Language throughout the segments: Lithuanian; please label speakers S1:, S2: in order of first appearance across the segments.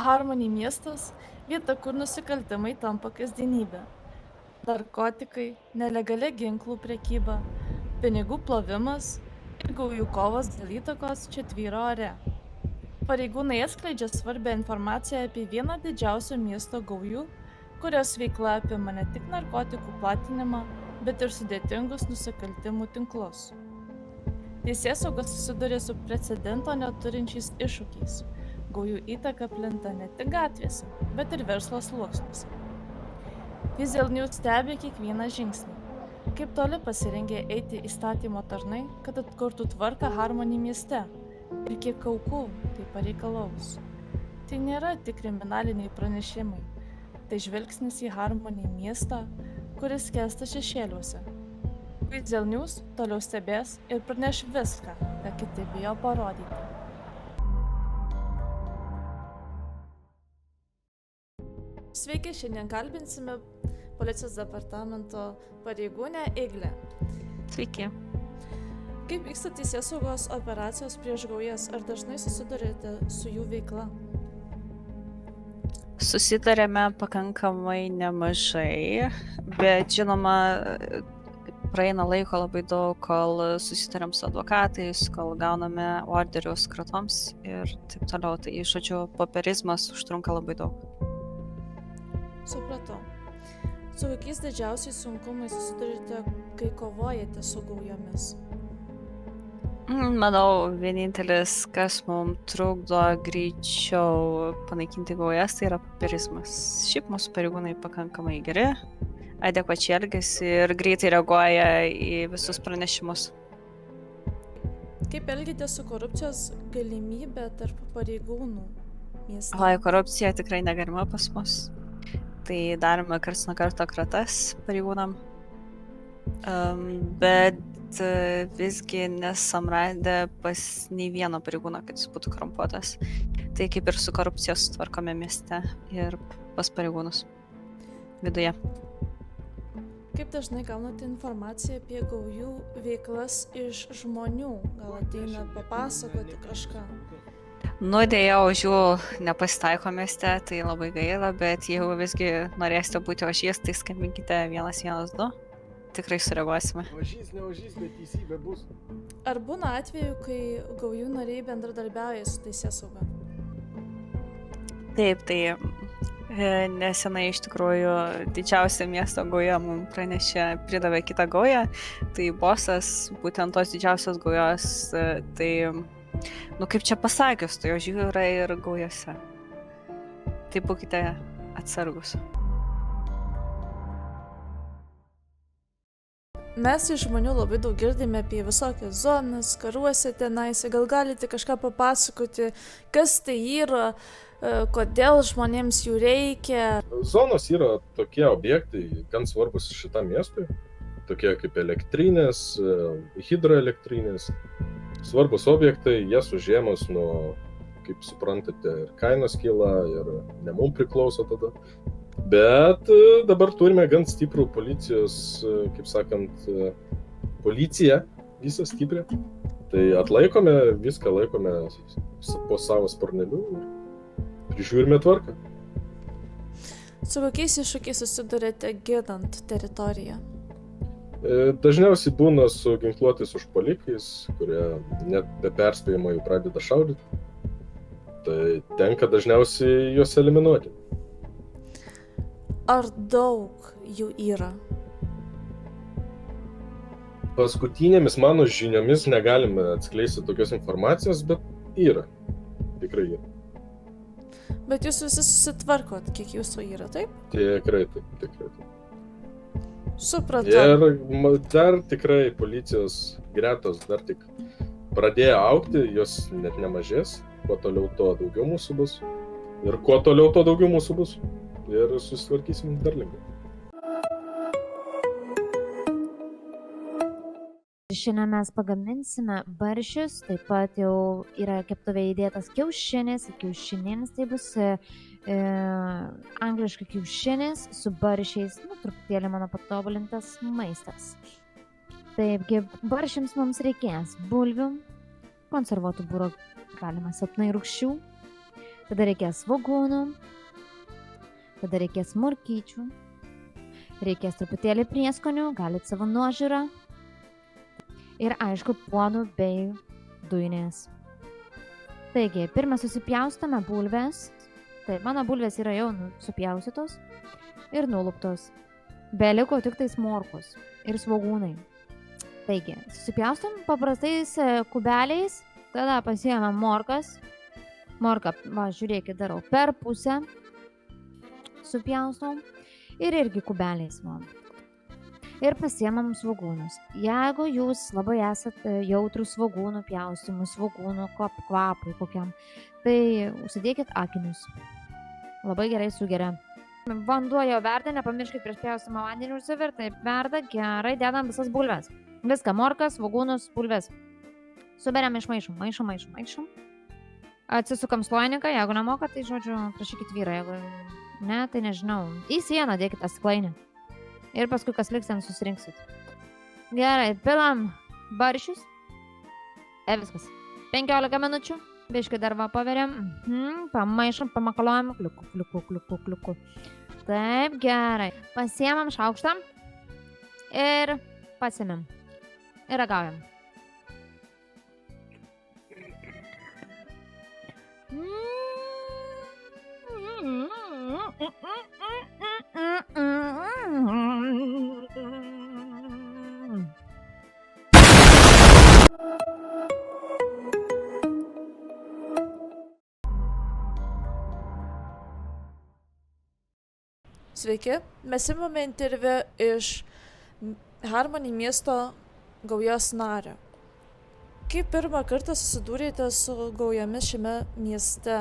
S1: Harmony miestas – vieta, kur nusikaltimai tampa kasdienybė. Narkotikai, nelegali ginklų prekyba, pinigų plovimas ir gaujų kovos dėl įtakos čia tvyro ore. Pareigūnai atskleidžia svarbią informaciją apie vieną didžiausių miesto gaujų, kurios veikla apima ne tik narkotikų platinimą, bet ir sudėtingus nusikaltimų tinklus. Teisėsauga susiduria su precedento neturinčiais iššūkiais. Gaujų įtaka plinta ne tik gatvėse, bet ir verslo sluoksniuose. Vizel News stebi kiekvieną žingsnį. Kaip toli pasirengė eiti įstatymo tarnai, kad atkurtų tvarką Harmony mieste ir kiek aukų tai pareikalaus. Tai nėra tik kriminaliniai pranešimai. Tai žvilgsnis į Harmony miestą, kuris skęsta šešėliuose. Vizel News toliau stebės ir praneš viską, ką kiti bijo parodyti. Sveiki, šiandien kalbinsime policijos departamento pareigūnę Iglę.
S2: Sveiki.
S1: Kaip vyksta teisėsaugos operacijos prieš gaujas? Ar dažnai susidurite su jų veikla?
S2: Susitarėme pakankamai nemažai, bet žinoma, praeina laiko labai daug, kol susitarėm su advokatais, kol gauname orderius kratoms ir taip toliau. Tai žodžiu, popierizmas užtrunka labai daug.
S1: Supratau. Su kokiais didžiausiais sunkumais susidurite, kai kovojate su gaujomis?
S2: Manau, vienintelis, kas mums trukdo greičiau panaikinti gaujas, tai yra popierizmas. Šiaip mūsų pareigūnai pakankamai geri, adekvačiai elgiasi ir greitai reaguoja į visus pranešimus.
S1: Kaip elgitės su korupcijos galimybė tarp pareigūnų mieste?
S2: Korupcija tikrai negalima pas mus. Tai darome karts nuo karto kratas pareigūnam. Bet visgi nesam radę pas nei vieno pareigūno, kad jis būtų korumpuotas. Tai kaip ir su korupcija sutvarkome mieste ir pas pareigūnus viduje.
S1: Kaip dažnai gaunate informaciją apie gaujų veiklas iš žmonių? Gal ateina papasakoti kažką?
S2: Dėja, už jų nepasitaiko mieste, tai labai gaila, bet jeigu visgi norėsite būti ožys, tai skambinkite 112. Tikrai sureaguosime.
S3: Ožys, ne ožys, bet teisybė bus.
S1: Ar būna atveju, kai gaujų nariai bendradarbiauja su teisėsauga?
S2: Taip, tai nesenai iš tikrųjų didžiausia miesto gauja mums pranešė, pridavė kitą gaują. Tai bosas būtent tos didžiausios gaujos, tai, kaip čia pasakius, tai ožių yra ir gaujose. Tai būkite atsargus.
S1: Mes iš žmonių labai daug girdime apie visokias zonas, karuose tenais. Gal galite kažką papasakoti, kas tai yra, kodėl žmonėms jų reikia?
S3: Zonos yra tokie objektai, gan svarbus šitam miestui. Tokie kaip elektrinės, hidroelektrinės. Svarbus objektai, jas užėmus nuo, kaip suprantate, ir kainos kyla, ir ne mums priklauso tada. Bet dabar turime gan stiprų policijos, kaip sakant, policiją, visą stiprią. Tai atlaikome, viską laikome po savo sparneliu ir prižiūrime tvarką.
S1: Su kokiais iššūkiais susidurėte ginant teritoriją?
S3: Dažniausiai būna su ginkluotais užpuolikais, kurie net be perspėjimo jau pradeda šaudyti. Tai tenka dažniausiai juos eliminuoti.
S1: Ar daug jų yra?
S3: Paskutinėmis mano žiniomis negalime atskleisti tokios informacijos, bet yra. Tikrai yra.
S1: Bet jūs visi susitvarkot, kiek jūsų yra, taip?
S3: Tikrai taip.
S1: Supratau.
S3: Ir dar tikrai policijos gretos dar tik pradėjo augti, jos net nemažės. Kuo toliau, to daugiau mūsų bus. Ir kuo toliau, to daugiau mūsų bus. Ir susitvarkysim dar lengviau.
S4: Šiandien mes pagaminsime barščius, taip pat jau yra keptuvėje įdėtas kiaušinis, kiaušininis tai bus angliškai kiaušinis su barščiais, truputėlį mano patobulintas maistas. Taipgi barščiams mums reikės bulvių, konservuotų būro galima silpnai rūgščių, tada reikės svogūnų, tada reikės morkyčių, reikės truputėlį prieskonių, galit savo nuožiūrą ir aišku puodų bei dujinės. Taigi, pirmą susipjaustame bulves. Taip, mano bulvės yra jau supjaustytos ir nuluptos. Beliko tik tais morkos ir svogūnai. Taigi, susipjaustam paprastais kubeliais, tada pasiėmam morkas. Morką, va, žiūrėkit, darau per pusę, supjaustom ir irgi kubeliais, va. Ir pasiėmam svogūnus. Jeigu jūs labai esat jautrus svogūnų pjaustymui, svogūnų kvapui kokiam, tai užsidėkit akinius. Labai gerai sugeria. Vanduo jau verda, nepamirškit prieš pjaustymą vandenį užsivirti, taip verda, gerai, dedam visas bulves. Viską, morkas, svogūnus, bulves. Suberiam iš maišom. Atsisukam sloiniką, jeigu nemokat, tai žodžiu, prašykit vyrą, jeigu ne, tai nežinau. Į sieną dėkit tą stiklainį. Ir paskui, kas liks, ten susirinksit. Gerai, pilam baršius. Viskas. 15 minučių. Biškai dar va paveriam. Pamaišam, pamakaluojam. Kliuku. Taip, gerai. Pasiemam šaukštą. Ir pasiemam. Ir ragaujam.
S1: Sveiki, mes imame interviu iš Harmony miesto gaujos nario. Kaip pirmą kartą susidūrėte su gaujomis šiame mieste?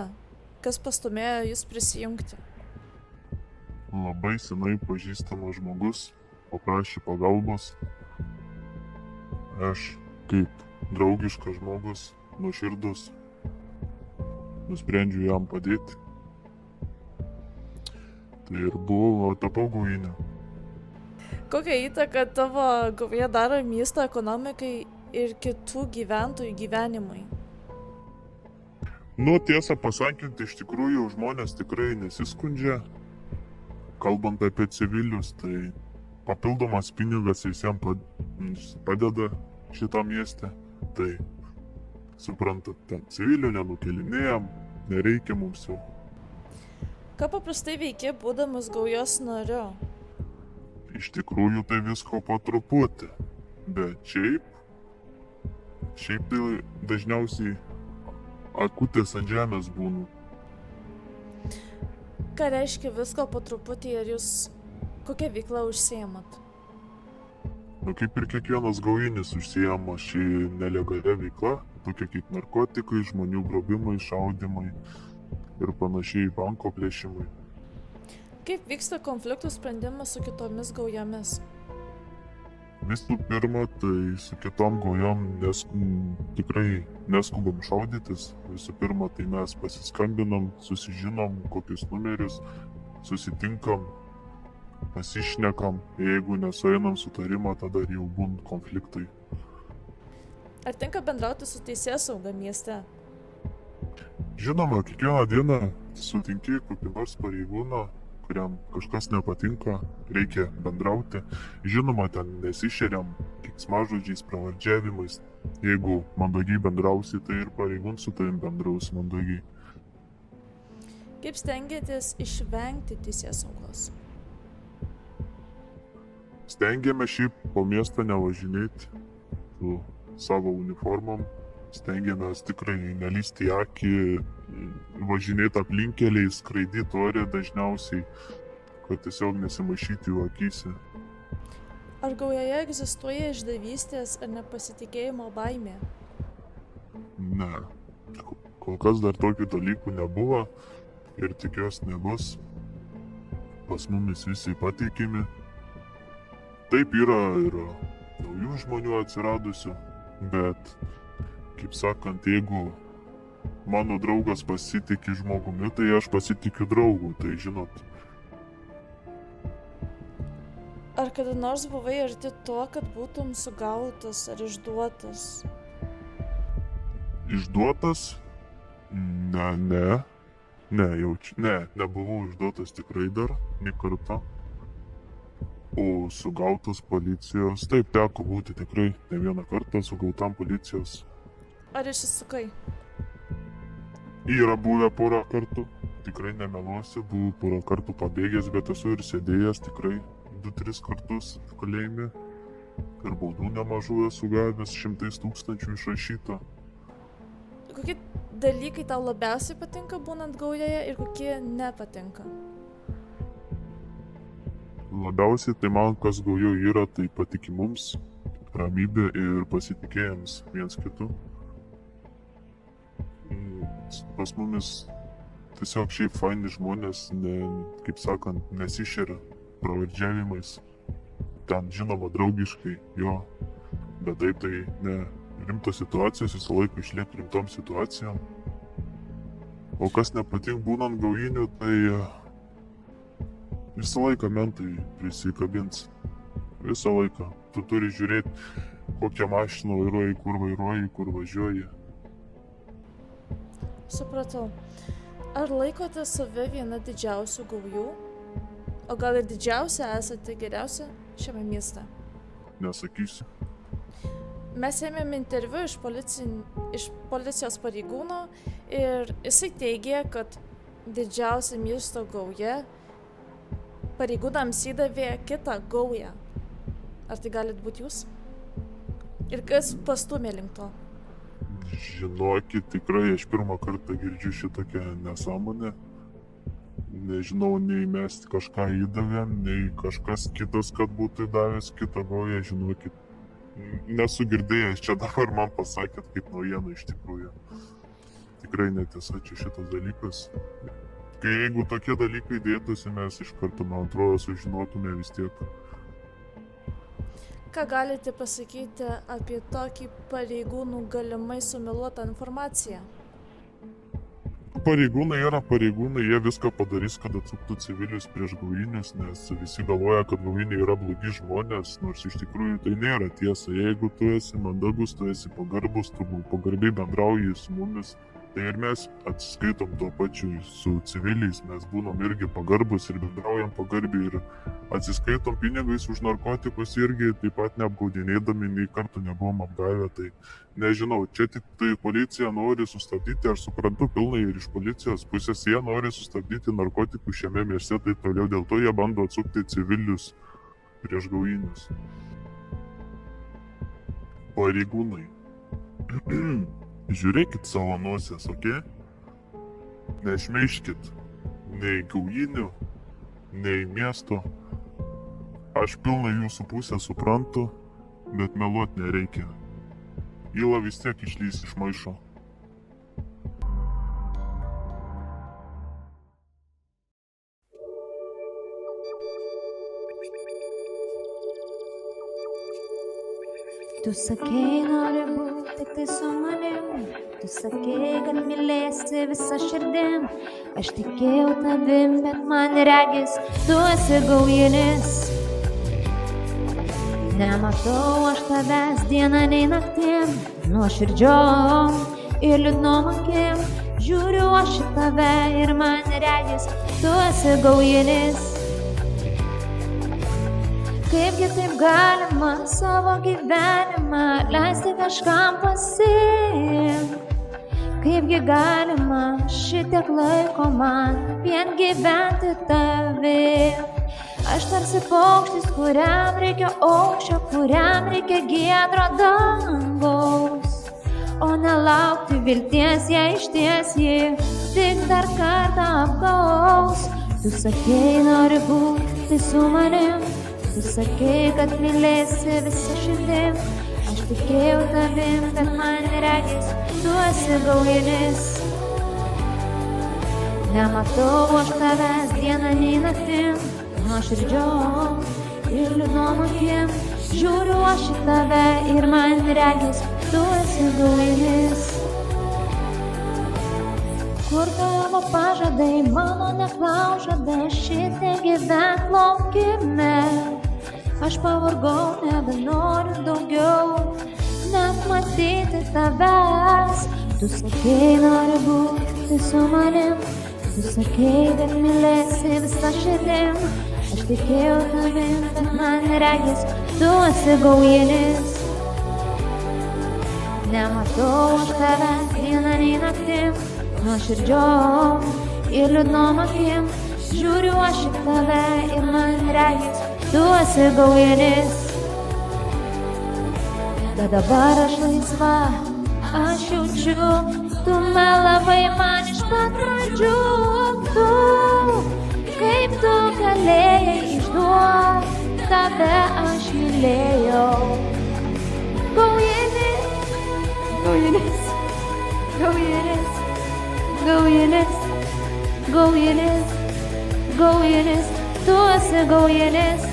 S1: Kas pastumėjo jūs prisijungti?
S5: Labai senai pažįstamas žmogus paprašė pagalbos. Aš, kaip draugiškas žmogus, nuoširdus, nusprendžiau jam padėti. Tai ir buvo, tapau gaujinė.
S1: Kokią įtaką tavo gauja daro miesto ekonomikai ir kitų gyventojų gyvenimui?
S5: Tiesą pasakant, iš tikrųjų žmonės tikrai nesiskundžia. Kalbant apie civilius, tai papildomas pinigas visiems padeda šitam mieste. Tai, suprantat, ten civilių nenukelinėjam, nereikia mums jau.
S1: Ką paprastai veiki, būdamas gaujos nariu?
S5: Iš tikrųjų tai visko po truputį, bet šiaip tai dažniausiai akutės ant žemės būnu.
S1: Ką reiškia visko po truputį ir jūs kokią veiklą užsiimat?
S5: Kaip ir kiekvienas gaujinis užsiima šį nelegalią veiklą, tokia kaip narkotikai, žmonių grobimai, šaudimai ir panašiai banko plėšimai.
S1: Kaip vyksta konfliktų sprendimas su kitomis gaujomis?
S5: Visų pirma, tai su kitom gaujom tikrai neskubam šaudytis. Visų pirma, tai mes pasiskambinam, susižinom kokius numerius, susitinkam, pasišnekam. Jeigu nesueinam sutarimą, tada jau būna konfliktai.
S1: Ar tinka bendrauti su teisėsauga mieste?
S5: Žinoma, kiekvieną dieną sutinki kokį nors pareigūną, kuriam kažkas nepatinka, reikia bendrauti. Žinoma, ten nesišeriam keiksmažodžiais, pravardžiavimais. Jeigu mandagiai bendrausi, tai ir pareigūn su tavim bendraus mandagiai.
S1: Kaip stengiatės išvengti teisėsaugos?
S5: Stengiame šiaip po miestą nevažinėti su savo uniformom. Stengiamės tikrai nelysti į akį, važinėti aplinkeliais, skraidyti ore dažniausiai, kad tiesiog nesimaišyti jų akyse.
S1: Ar gaujoje egzistuoja išdavystės ar nepasitikėjimo baimė?
S5: Ne, kol kas dar tokių dalykų nebuvo ir tikiuosi nebus. Pas mumis visi patikimi. Taip yra ir naujų žmonių atsiradusių, bet kaip sakant, jeigu mano draugas pasitikė žmogumi, tai aš pasitikiu draugu, tai žinot.
S1: Ar kada nors buvai arti to, kad būtum sugautas ar išduotas?
S5: Išduotas? Ne. Nebuvau išduotas tikrai dar, nei kartą. O sugautas policijos, taip teko būti tikrai ne vieną kartą sugautam policijos.
S1: Ar išsisukai?
S5: Yra buvę porą kartų, tikrai nemeluosiu, buvau porą kartų pabėgęs, bet esu ir sėdėjęs tikrai 2-3 kartus kalėjime. Ir baudų nemažų esu gavęs 100 000 išrašyta.
S1: Kokie dalykai tau labiausiai patinka būnant gaujoje ir kokie nepatinka?
S5: Labiausiai tai man, kas gaujoje yra, tai patikimums, ramybė ir pasitikėjimas viens kitu. Pas mumis tiesiog šiaip faini žmonės, kaip sakant, nesišeria pravardžiavimais. Ten žinoma draugiškai, jo, bet taip tai ne rimtos situacijos, visą laiką išlieka rimtom situacijom. O kas nepatink būnant gaujiniu, tai visą laiką mentai prisikabins. Visą laiką. Tu turi žiūrėti, kokią mašiną vairuoji, kur važiuoji.
S1: Supratau. Ar laikote save viena didžiausių gaujų? O gal ir didžiausia esate geriausia šiame mieste?
S5: Nesakysiu.
S1: Mes ėmėme interviu iš policijos pareigūno ir jisai teigė, kad didžiausia miesto gauja pareigūnams įdavė kitą gaują. Ar tai galit būti jūs? Ir kas pastumė link to?
S5: Žinokit, tikrai aš pirmą kartą girdžiu šitokią nesąmonę. Nežinau, nei mes kažką įdavėm, nei kažkas kitas, kad būtų davęs kitą gaują, žinokit. Nesu girdėjęs, čia dabar man pasakėt kaip naujieną iš tikrųjų. Tikrai netiesa čia šitas dalykas. Kai jeigu tokie dalykai dėtųsi, mes iš karto, man atrodo, sužinotume vis tiek.
S1: Ką galite pasakyti apie tokį pareigūnų galimai sumeluotą informaciją?
S5: Pareigūnai yra pareigūnai, jie viską padarys, kad atsuktų civilius prieš gaujinius, nes visi galvoja, kad gaujiniai yra blogi žmonės, nors iš tikrųjų tai nėra tiesa. Jeigu tu esi mandagus, tu esi pagarbus, tu pagarbiai bendrauji su mumis, tai ir mes atsiskaitom tuo pačiu su civiliais, mes būnam irgi pagarbus ir bendraujam pagarbiai ir atsiskaitom pinigais už narkotikus irgi, taip pat neapgaudinėdami, nei kartų nebuvom apgavę, tai nežinau, čia tik tai policija nori sustabdyti, aš suprantu pilnai ir iš policijos pusės, jie nori sustabdyti narkotikų šiame mieste, tai toliau dėl to jie bando atsukti civilius prieš gaujinius. Pareigūnai. Žiūrėkit savo nosies, okei? Nešmeiškit nei gaujinių, nei miesto. Aš pilnai jūsų pusę suprantu, bet meluot nereikia. Yla vis tiek išlys iš maišo.
S4: Tu sakei, nori būti tik tai su manim. Tu sakei, kad mylėsi visą širdim. Aš tikėjau tavim, bet man regis, tu esi gaujinis. Nematau aš tavęs dieną nei naktim, nuoširdžiom ir liūdnom akim. Žiūriu aš į tave ir man regis, tu esi gaujinis. Kaipgi taip galima savo gyvenimą leisti kažkam pasiimt? Kaipgi galima šitiek laiko man vien gyventi tavim? Aš tarsi paukštis, kuriam reikia aukščio, kuriam reikia giedro dangaus, o nelaukti vilties, jei išties ji tik dar kartą apgaus. Tu sakei, nori būti su manim. Tu sakei, kad mylėsi visą širdim. Aš tikėjau tavim, bet man regis, tu esi gaujinis. Nematau aš tavęs dieną nei naktim, nuoširdžiom ir liūdnom akim. Žiūriu aš į tave ir man regis, tu esi gaujinis. Kur tavo pažadai, mano neklaužada, šitiek gyvent laukime. Aš pavargau, nebenoriu daugiau net matyti tavęs. Tu sakei, nori būti su manim. Tu sakei, kad mylėsi visą širdim, aš tikėjau tavim, bet man regis, tu esi gaujinis. Nematau aš tavęs dieną nei naktim, nuoširdžiom ir liūdnom akim. Žiūriu aš į tave ir man regis, tu esi gaujinis. Bet dabar aš laisva, aš jaučiu, tu melavai man iš pat pradžių. Tu, kaip tu galėjai išduoti, tave aš mylėjau. Gaujinis, gaujinis, gaujinis, gaujinis, gaujinis, gaujinis, tu esi gaujinis.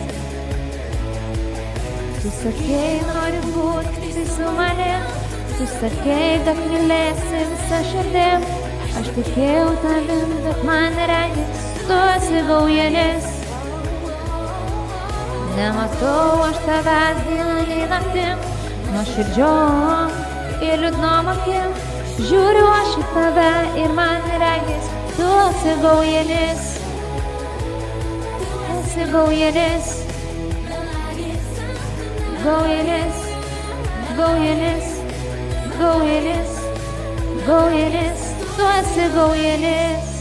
S4: Tu sakei, nori būti tai su manim, tu sakei, kad mylėsi visą širdim, aš tikėjau tavim, bet man regis, tu esi gaujinis. Nematau aš tavęs dieną nei naktim, nuoširdžiom ir liūdnom akim. Žiūriu aš į tave ir man regis, tu esi gaujinis. Esi gaujinis. Gaujinis, gaujinis, gaujinis, gaujinis, tu esi gaujinis.